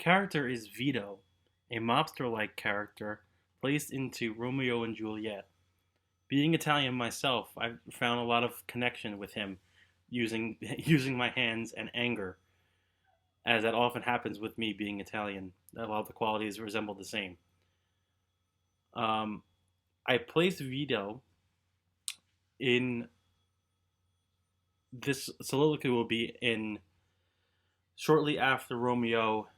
character is Vito, a mobster-like character placed into Romeo and Juliet. Being Italian myself, I've found a lot of connection with him using using my hands and anger, as that often happens with me being Italian. A lot of the qualities resemble the same. Um, I placed Vito in this soliloquy will be in shortly after Romeo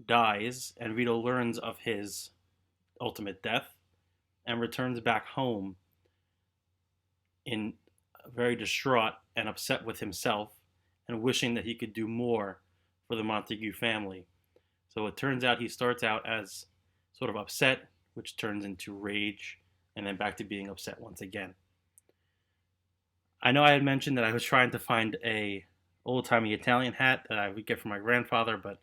dies and Vito learns of his ultimate death and returns back home in very distraught and upset with himself and wishing that he could do more for the Montague family. So it turns out he starts out as sort of upset, which turns into rage, and then back to being upset once again. I know I had mentioned that I was trying to find a old-timey Italian hat that I would get from my grandfather, but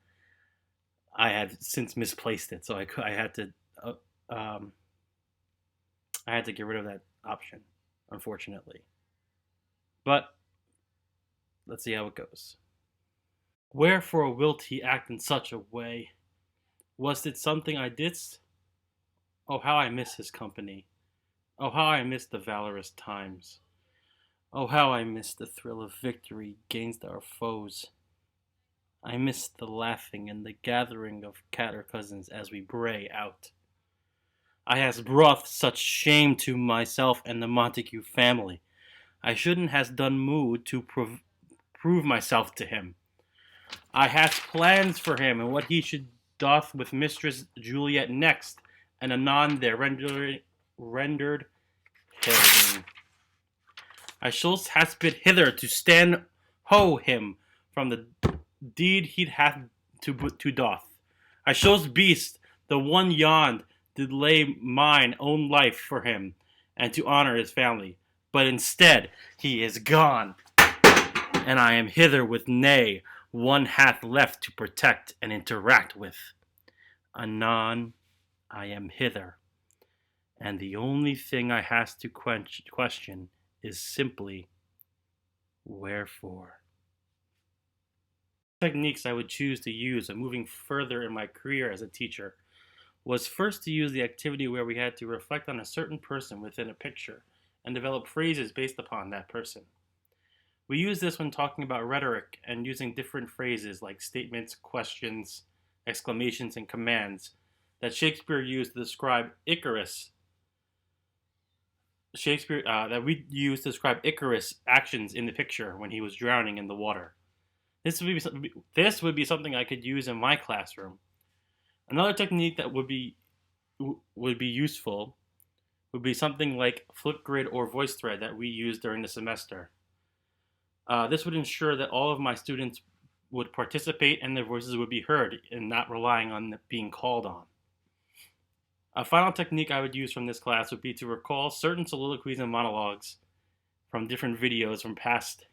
I had since misplaced it, so I had to um, I had to get rid of that option, unfortunately. But let's see how it goes. Wherefore wilt he act in such a way? Was it something I didst? Oh, how I miss his company. Oh, how I miss the valorous times. Oh, how I miss the thrill of victory gainst our foes. I miss the laughing and the gathering of catter cousins as we bray out. I has brought such shame to myself and the Montague family. I shouldn't has done mood to prove myself to him. I has plans for him and what he should doth with Mistress Juliet next, and anon their rendered heralding. I shall has bid hither to stand ho him from the deed he hath to doth. I shall's beast the one yond did lay mine own life for him and to honor his family, but instead he is gone, and I am hither with nay one hath left to protect and interact with. Anon I am hither, and the only thing I has to question is simply wherefore. Techniques I would choose to use in moving further in my career as a teacher was first to use the activity where we had to reflect on a certain person within a picture and develop phrases based upon that person. We use this when talking about rhetoric and using different phrases like statements, questions, exclamations, and commands that Shakespeare used to describe Icarus. That we used to describe Icarus' actions in the picture when he was drowning in the water. This would be something I could use in my classroom. Another technique that would be useful would be something like Flipgrid or VoiceThread that we use during the semester. This would ensure that all of my students would participate and their voices would be heard and not relying on being called on. A final technique I would use from this class would be to recall certain soliloquies and monologues from different videos from past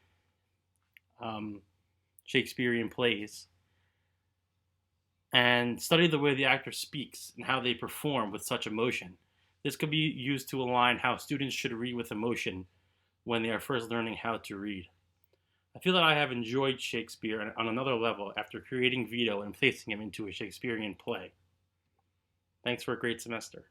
Shakespearean plays and study the way the actor speaks and how they perform with such emotion. This could be used to align how students should read with emotion when they are first learning how to read. I feel that I have enjoyed Shakespeare on another level after creating Vito and placing him into a Shakespearean play. Thanks for a great semester.